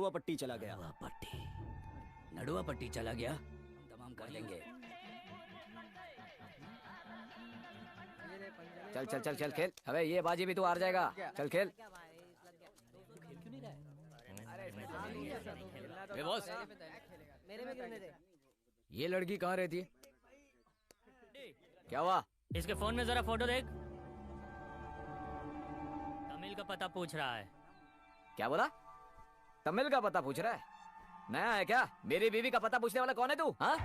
नडुआ पट्टी चला गया। नडुआ पट्टी चला गया, तमाम कर लेंगे। चल चल चल चल खेल। अबे ये बाजी भी तू हार जाएगा, चल खेल। ए बॉस, ये लड़की कहाँ रहती है? क्या हुआ? इसके फोन में जरा फोटो देख। तमिल का पता पूछ रहा है। क्या बोला? तमिल का पता पूछ रहा है? नया है क्या? मेरी बीवी का पता पूछने वाला कौन है तू? हाँ?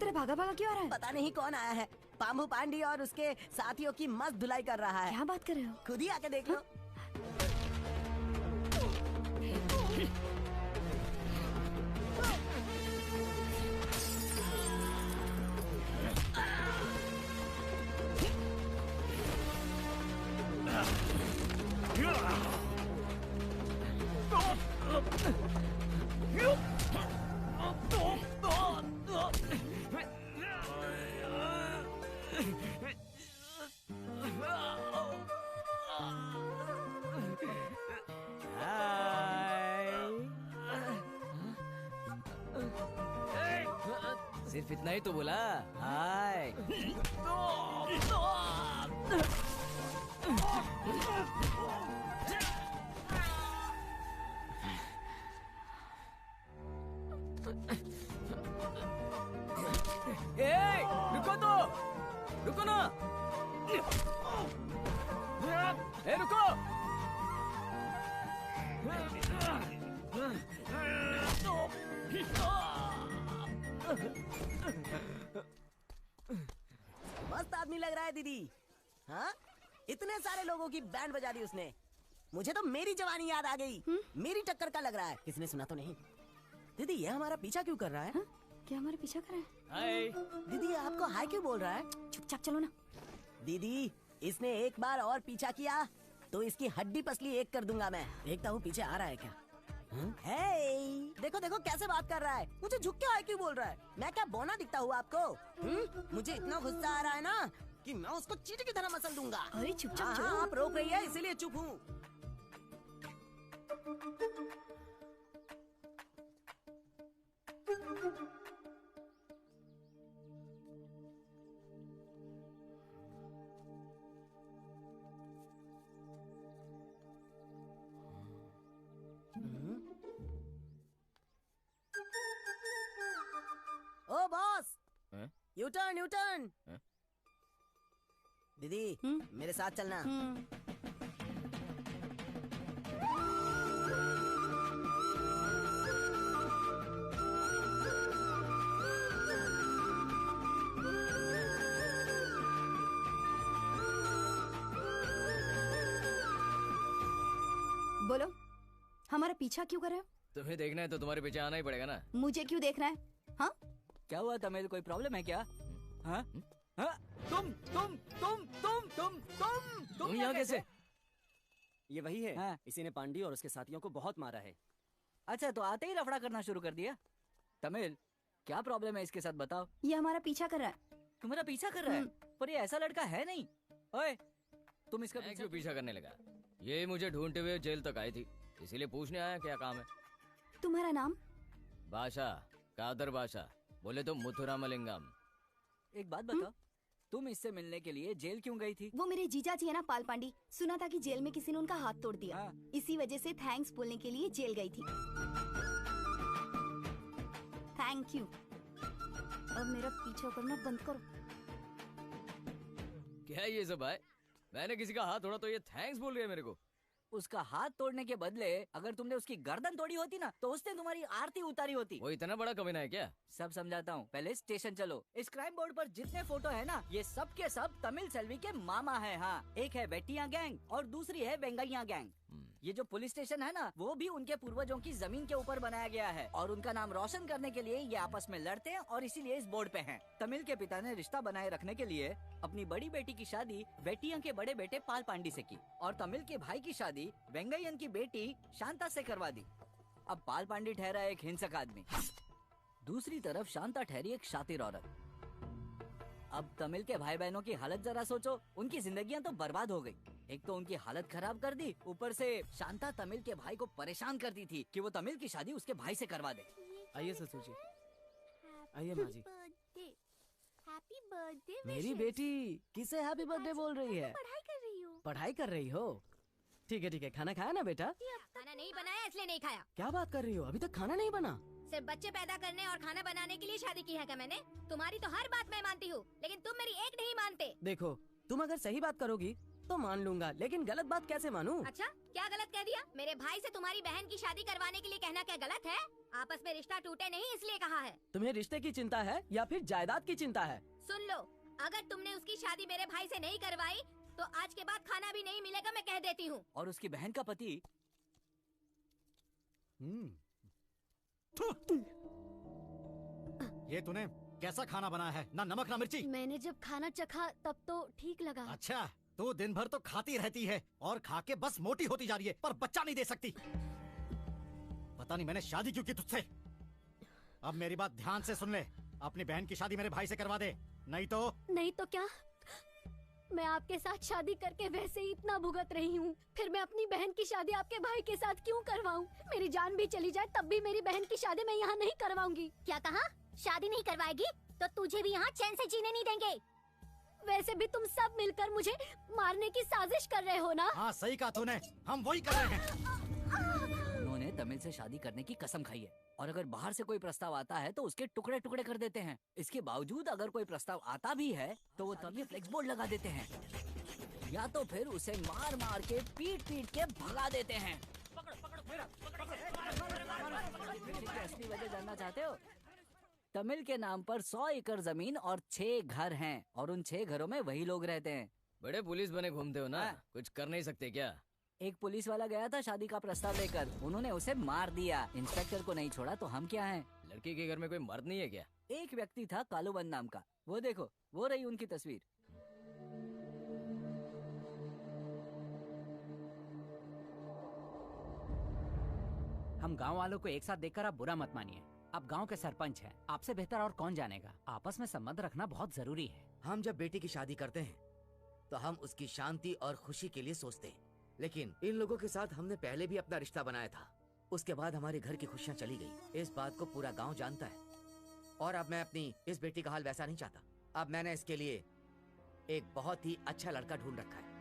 भागा भागा क्यों आ रहा है? पता नहीं कौन आया है। पामू पांडी और उसके साथियों की मस्त धुलाई कर रहा है। क्या बात कर रहे हो? खुद ही आके देख लो। सिर्फ इतना ही तो बोला। हाय। ए, रुको तो, रुको ना। ए, रुको। मस्त आदमी लग रहा है दीदी। हाँ, इतने सारे लोगों की बैंड बजा दी उसने। मुझे तो मेरी जवानी याद आ गई। मेरी टक्कर का लग रहा है। किसने सुना तो नहीं? दीदी ये हमारा पीछा क्यों कर रहा है? क्या हमारा पीछा कर रहा है? हाय। दीदी आपको हाय क्यों बोल रहा है? चुपचाप चलो ना। दीदी इसने एक बार और पीछा किया तो इसकी हड्डी पसली एक कर दूंगा मैं। देखता हूँ पीछे आ रहा है क्या। हे, देखो देखो कैसे बात कर रहा है। मुझे झुक के हाय क्यों बोल रहा है? मैं क्या बोना दिखता हूँ आपको? मुझे इतना गुस्सा आ रहा है ना कि मैं उसको चींटी की तरह मसल दूंगा। अरे चुपचाप चलो। आप रोक रही है इसीलिए चुप हूँ। Oh boss, U turn U turn. दीदी मेरे साथ चलना। बोलो, हमारा पीछा क्यों कर रहे हो? तुम्हें देखना है तो तुम्हारे पीछे आना ही पड़ेगा ना। मुझे क्यों देखना है? हाँ, क्या हुआ तमिल, कोई प्रॉब्लम है क्या? हाँ? हाँ? तुम यहाँ कैसे? ये वही है। हाँ। इसी ने पांडी और उसके साथियों को बहुत मारा है। अच्छा, तो आते ही लफड़ा करना शुरू कर दिया। तमिल, क्या प्रॉब्लम है इसके साथ बताओ। ये हमारा पीछा कर रहा है। तुम्हारा पीछा कर रहा है, पर ये ऐसा लड़का है नहीं। ओए, तुम इसका मैं पीछा क्यों पीछा करने लगा? ये मुझे ढूंढते हुए जेल तक आई थी, इसीलिए पूछने आया क्या काम है। तुम्हारा नाम? बादशाह, कादर बादशाह, बोले तो मुथुरामलिंगम। एक बात बताओ, तुम इससे मिलने के लिए जेल क्यों गई थी? वो मेरे जीजा जी है ना, पाल पांडी। सुना था कि जेल में किसी ने उनका हाथ तोड़ दिया। हाँ। इसी वजह से थैंक्स बोलने के लिए जेल गई थी। Thank you. अब मेरा पीछा करना बंद करो। क्या ये सब है? मैंने किसी का हाथ तोड़ा तो ये थैंक्स बोल रही है मेरे को? उसका हाथ तोड़ने के बदले अगर तुमने उसकी गर्दन तोड़ी होती ना, तो उसने तुम्हारी आरती उतारी होती। वो इतना बड़ा कमीना है क्या? सब समझाता हूँ, पहले स्टेशन चलो। इस क्राइम बोर्ड पर जितने फोटो है ना, ये सब के सब तमिल सेल्वी के मामा है। हाँ, एक है वेटिया गैंग और दूसरी है वेंगैया गैंग। ये जो पुलिस स्टेशन है ना, वो भी उनके पूर्वजों की जमीन के ऊपर बनाया गया है और उनका नाम रोशन करने के लिए ये आपस में लड़ते हैं और इसीलिए इस बोर्ड पे हैं। तमिल के पिता ने रिश्ता बनाए रखने के लिए अपनी बड़ी बेटी की शादी वेटिया के बड़े बेटे पाल पांडी से की और तमिल के भाई की शादी वेंगैयन की बेटी शांता से करवा दी। अब पाल पांडी ठहरा एक हिंसक आदमी, दूसरी तरफ शांता ठहरी एक शातिर औरत। अब तमिल के भाई बहनों की हालत जरा सोचो, उनकी जिंदगियां तो बर्बाद हो गई। एक तो उनकी हालत खराब कर दी, ऊपर से शांता तमिल के भाई को परेशान करती थी कि वो तमिल की शादी उसके भाई से करवा दे। आइए ससुर जी, आइए माँ जी। Happy birthday. मेरी बेटी किसे हैप्पी बर्थडे बोल रही है? पढ़ाई कर रही हूँ। पढ़ाई कर रही हो? ठीक है, खाना खाया ना बेटा? खाना नहीं बनाया इसलिए नहीं खाया। क्या बात कर रही हो, अभी तक खाना नहीं बना? सिर्फ बच्चे पैदा करने और खाना बनाने के लिए शादी की है क्या मैंने? तुम्हारी तो हर बात मैं मानती हूँ, लेकिन तुम मेरी एक नहीं मानते। देखो, तुम अगर सही बात करोगी तो मान लूंगा, लेकिन गलत बात कैसे मानूं? अच्छा, क्या गलत कह दिया? मेरे भाई से तुम्हारी बहन की शादी करवाने के लिए कहना क्या गलत है? आपस में रिश्ता टूटे नहीं इसलिए कहा है। तुम्हें रिश्ते की चिंता है या फिर जायदाद की चिंता है? सुन लो, अगर तुमने उसकी शादी मेरे भाई से नहीं करवाई तो आज के बाद खाना भी नहीं मिलेगा, मैं कह देती हूँ। और उसकी बहन का पति ये तूने कैसा खाना बनाया है? ना नमक ना मिर्ची। मैंने जब खाना चखा तब तो ठीक लगा। अच्छा, तू दिन भर तो खाती रहती है और खा के बस मोटी होती जा रही है, पर बच्चा नहीं दे सकती। पता नहीं मैंने शादी क्यों की तुझसे। अब मेरी बात ध्यान से सुन ले, अपनी बहन की शादी मेरे भाई से करवा दे, नहीं तो क्या? मैं आपके साथ शादी करके वैसे ही इतना भुगत रही हूँ, फिर मैं अपनी बहन की शादी आपके भाई के साथ क्यों करवाऊँ? मेरी जान भी चली जाए तब भी मेरी बहन की शादी मैं यहाँ नहीं करवाऊंगी। क्या कहा? शादी नहीं करवाएगी तो तुझे भी यहाँ चैन से जीने नहीं देंगे। वैसे भी तुम सब मिलकर मुझे मारने की साजिश कर रहे हो ना? हाँ सही कहा तूने, हम वही कर रहे हैं। उन्होंने तमिल से शादी करने की कसम खाई है और अगर बाहर से कोई प्रस्ताव आता है तो उसके टुकड़े टुकड़े कर देते हैं। इसके बावजूद अगर कोई प्रस्ताव आता भी है तो वो तभी फ्लेक्स बोर्ड लगा देते हैं या तो फिर उसे मार मार के पीट पीट के भगा देते हैं। असली वजह जानना चाहते हो? तमिल के नाम पर 100 एकड़ जमीन और 6 घर हैं और उन 6 घरों में वही लोग रहते हैं। बड़े पुलिस बने घूमते हो ना, हाँ। कुछ कर नहीं सकते क्या? एक पुलिस वाला गया था शादी का प्रस्ताव लेकर, उन्होंने उसे मार दिया। इंस्पेक्टर को नहीं छोड़ा तो हम क्या हैं? लड़की के घर में कोई मर्द नहीं है क्या? एक व्यक्ति था कालूबन नाम का, वो देखो, वो रही उनकी तस्वीर। हम गांव वालों को एक साथ देखकर आप बुरा मत मानिए। आप गांव के सरपंच हैं, आपसे बेहतर और कौन जानेगा। आपस में संबंध रखना बहुत जरूरी है। हम जब बेटी की शादी करते हैं तो हम उसकी शांति और खुशी के लिए सोचते हैं, लेकिन इन लोगों के साथ हमने पहले भी अपना रिश्ता बनाया था। उसके बाद हमारे घर की खुशियाँ चली गई। इस बात को पूरा गांव जानता है और अब मैं अपनी इस बेटी का हाल वैसा नहीं चाहता। अब मैंने इसके लिए एक बहुत ही अच्छा लड़का ढूंढ रखा है।